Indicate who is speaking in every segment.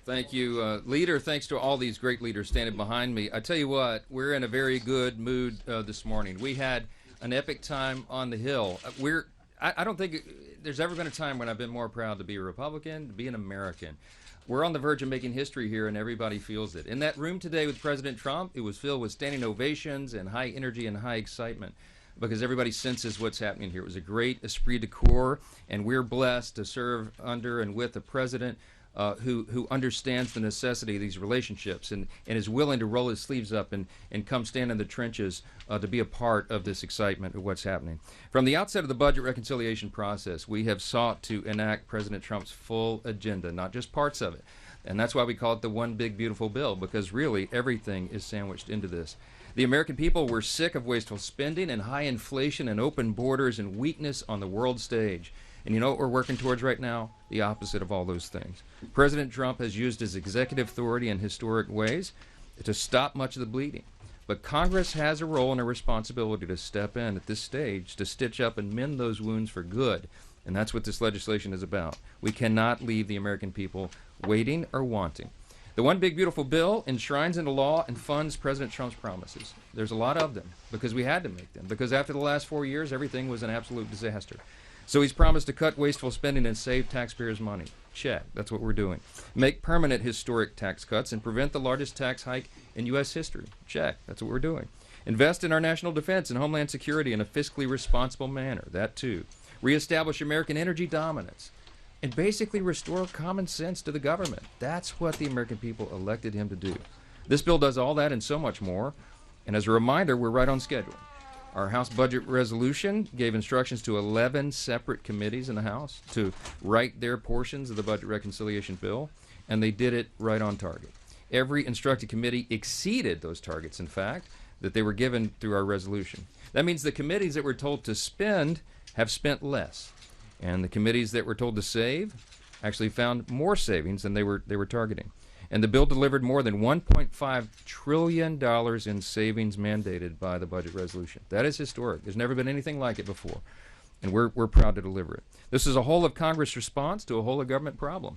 Speaker 1: Thank you, leader. Thanks to all these great leaders standing behind me. I tell you what, we're in a very good mood this morning. We had an epic time on the Hill. I don't think there's ever been a time when I've been more proud to be a Republican, to be an American. We're on the verge of making history here, and everybody feels it. In that room today with President Trump, it was filled with standing ovations and high energy and high excitement because everybody senses what's happening here. It was a great esprit de corps, and we're blessed to serve under and with a president who understands the necessity of these relationships and is willing to roll his sleeves up and come stand in the trenches to be a part of this excitement of what's happening. From the outset of the budget reconciliation process, we have sought to enact President Trump's full agenda, not just parts of it. And that's why we call it the one big beautiful bill, because really everything is sandwiched into this. The American people were sick of wasteful spending and high inflation and open borders and weakness on the world stage. And you know what we're working towards right now? The opposite of all those things. President Trump has used his executive authority in historic ways to stop much of the bleeding. But Congress has a role and a responsibility to step in at this stage to stitch up and mend those wounds for good. And that's what this legislation is about. We cannot leave the American people waiting or wanting. The one big beautiful bill enshrines into law and funds President Trump's promises. There's a lot of them because we had to make them. Because after the last 4 years, everything was an absolute disaster. So he's promised to cut wasteful spending and save taxpayers' money. Check. That's what we're doing. Make permanent historic tax cuts and prevent the largest tax hike in U.S. history. Check. That's what we're doing. Invest in our national defense and homeland security in a fiscally responsible manner. That too. Reestablish American energy dominance. And basically restore common sense to the government. That's what the American people elected him to do. This bill does all that and so much more. And as a reminder, we're right on schedule. Our House Budget Resolution gave instructions to 11 separate committees in the House to write their portions of the Budget Reconciliation Bill, and they did it right on target. Every instructed committee exceeded those targets, in fact, that they were given through our resolution. That means the committees that were told to spend have spent less, and the committees that were told to save actually found more savings than they were targeting. And the bill delivered more than $1.5 trillion in savings mandated by the budget resolution. That is historic. There's never been anything like it before. And we're proud to deliver it. This is a whole of Congress response to a whole of government problem.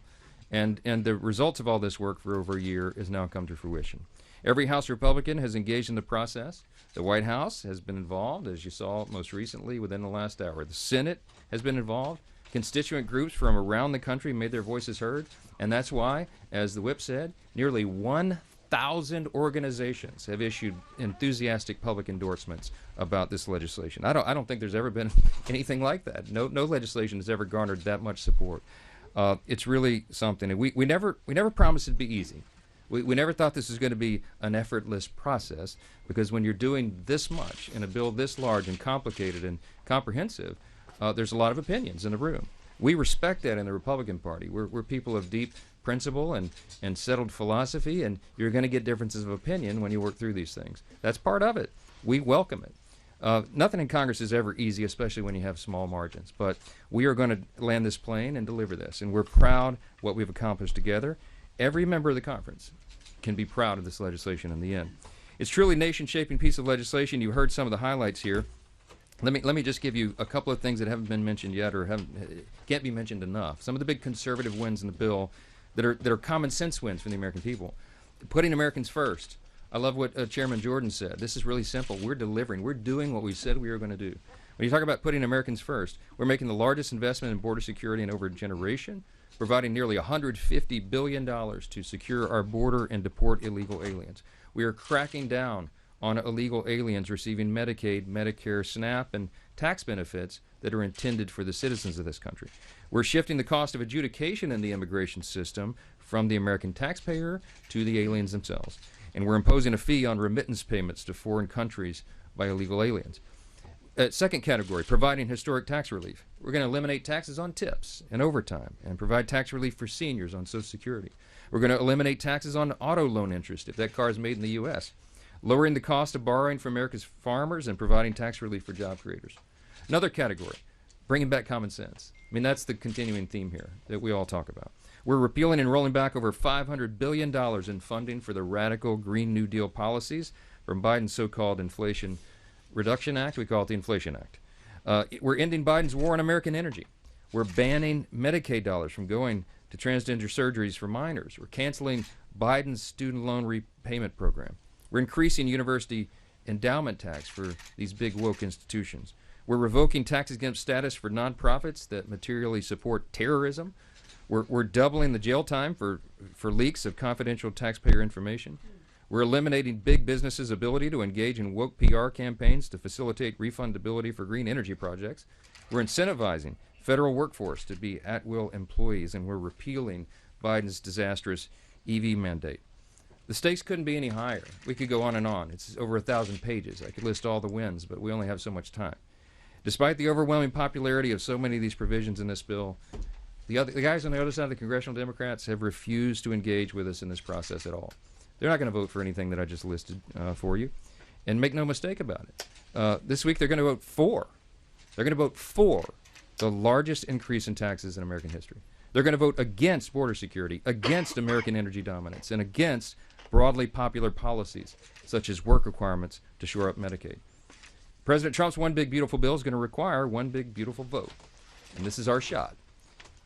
Speaker 1: And the results of all this work for over a year has now come to fruition. Every House Republican has engaged in the process. The White House has been involved, as you saw most recently within the last hour. The Senate has been involved. Constituent groups from around the country made their voices heard, and that's why, as the whip said, nearly 1,000 organizations have issued enthusiastic public endorsements about this legislation. I don't think there's ever been anything like that. No legislation has ever garnered that much support. It's really something, and we never promised it'd be easy. We never thought this was going to be an effortless process, because when you're doing this much in a bill this large and complicated and comprehensive, there's a lot of opinions in the room. We respect that in the Republican Party. We're people of deep principle and settled philosophy, and you're going to get differences of opinion when you work through these things. That's part of it. We welcome it. Nothing in Congress is ever easy, especially when you have small margins. But we are going to land this plane and deliver this, and we're proud what we've accomplished together. Every member of the conference can be proud of this legislation in the end. It's truly a nation-shaping piece of legislation. You heard some of the highlights here. Let me just give you a couple of things that haven't been mentioned yet or can't be mentioned enough. Some of the big conservative wins in the bill that are common sense wins for the American people. Putting Americans first. I love what Chairman Jordan said. This is really simple. We're delivering. We're doing what we said we were going to do. When you talk about putting Americans first, we're making the largest investment in border security in over a generation, providing nearly $150 billion to secure our border and deport illegal aliens. We are cracking down on illegal aliens receiving Medicaid, Medicare, SNAP, and tax benefits that are intended for the citizens of this country. We're shifting the cost of adjudication in the immigration system from the American taxpayer to the aliens themselves. And we're imposing a fee on remittance payments to foreign countries by illegal aliens. Second category, providing historic tax relief. We're going to eliminate taxes on tips and overtime and provide tax relief for seniors on Social Security. We're going to eliminate taxes on auto loan interest if that car is made in the U.S., lowering the cost of borrowing for America's farmers and providing tax relief for job creators. Another category, bringing back common sense. I mean, that's the continuing theme here that we all talk about. We're repealing and rolling back over $500 billion in funding for the radical Green New Deal policies from Biden's so-called Inflation Reduction Act. We call it the Inflation Act. We're ending Biden's war on American energy. We're banning Medicaid dollars from going to transgender surgeries for minors. We're canceling Biden's student loan repayment program. We're increasing university endowment tax for these big woke institutions. We're revoking tax exempt status for nonprofits that materially support terrorism. We're doubling the jail time for leaks of confidential taxpayer information. We're eliminating big businesses' ability to engage in woke PR campaigns to facilitate refundability for green energy projects. We're incentivizing federal workforce to be at-will employees, and we're repealing Biden's disastrous EV mandate. The stakes couldn't be any higher. We could go on and on. It's over 1,000 pages. I could list all the wins, but we only have so much time. Despite the overwhelming popularity of so many of these provisions in this bill, the guys on the other side of the congressional Democrats have refused to engage with us in this process at all. They're not going to vote for anything that I just listed for you. And make no mistake about it. This week they're going to vote for. They're going to vote for the largest increase in taxes in American history. They're going to vote against border security, against American energy dominance, and against broadly popular policies such as work requirements to shore up Medicaid. President Trump's one big beautiful bill is going to require one big beautiful vote. And this is our shot.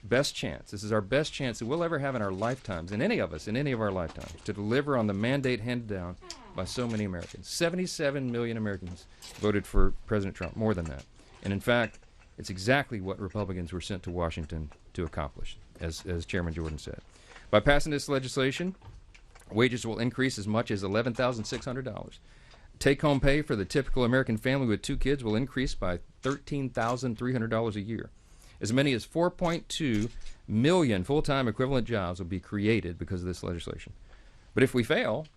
Speaker 1: Best chance. This is our best chance that we'll ever have in our lifetimes, in any of us, in any of our lifetimes, to deliver on the mandate handed down by so many Americans. 77 million Americans voted for President Trump, more than that. And in fact, it's exactly what Republicans were sent to Washington to accomplish, as Chairman Jordan said. By passing this legislation, wages will increase as much as $11,600. Take-home pay for the typical American family with 2 kids will increase by $13,300 a year. As many as 4.2 million full-time equivalent jobs will be created because of this legislation. But if we fail,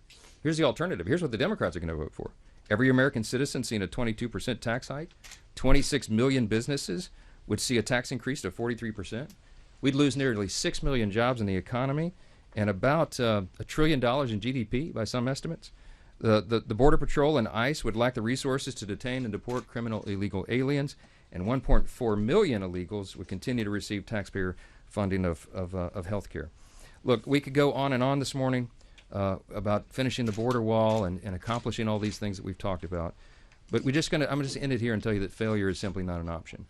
Speaker 1: here's the alternative. Here's what the Democrats are going to vote for. Every American citizen seeing a 22% tax hike. 26 million businesses would see a tax increase of 43%. We'd lose nearly 6 million jobs in the economy and about $1 trillion in GDP by some estimates. The Border Patrol and ICE would lack the resources to detain and deport criminal illegal aliens, and 1.4 million illegals would continue to receive taxpayer funding of health care. Look, we could go on and on this morning about finishing the border wall and accomplishing all these things that we've talked about, but I'm just going to end it here and tell you that failure is simply not an option.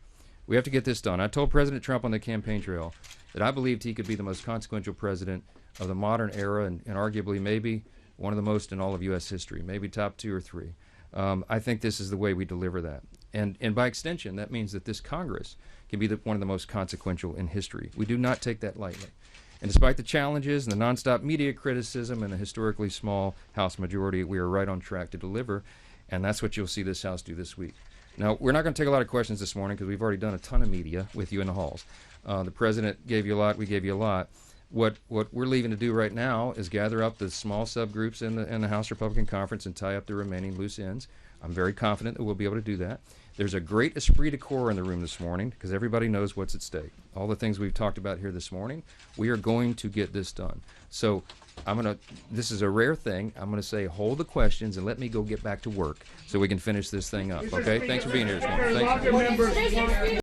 Speaker 1: We have to get this done. I told President Trump on the campaign trail that I believed he could be the most consequential president of the modern era and arguably maybe one of the most in all of U.S. history, maybe top 2 or 3. I think this is the way we deliver that. And by extension, that means that this Congress can be one of the most consequential in history. We do not take that lightly. And despite the challenges and the nonstop media criticism and the historically small House majority, we are right on track to deliver, and that's what you'll see this House do this week. Now, we're not going to take a lot of questions this morning because we've already done a ton of media with you in the halls. The President gave you a lot, we gave you a lot. What we're leaving to do right now is gather up the small subgroups in the House Republican Conference and tie up the remaining loose ends. I'm very confident that we'll be able to do that. There's a great esprit de corps in the room this morning because everybody knows what's at stake. All the things we've talked about here this morning, we are going to get this done. So this is a rare thing. I'm going to say hold the questions and let me go get back to work so we can finish this thing up, okay? Thanks for being here this morning. Thanks.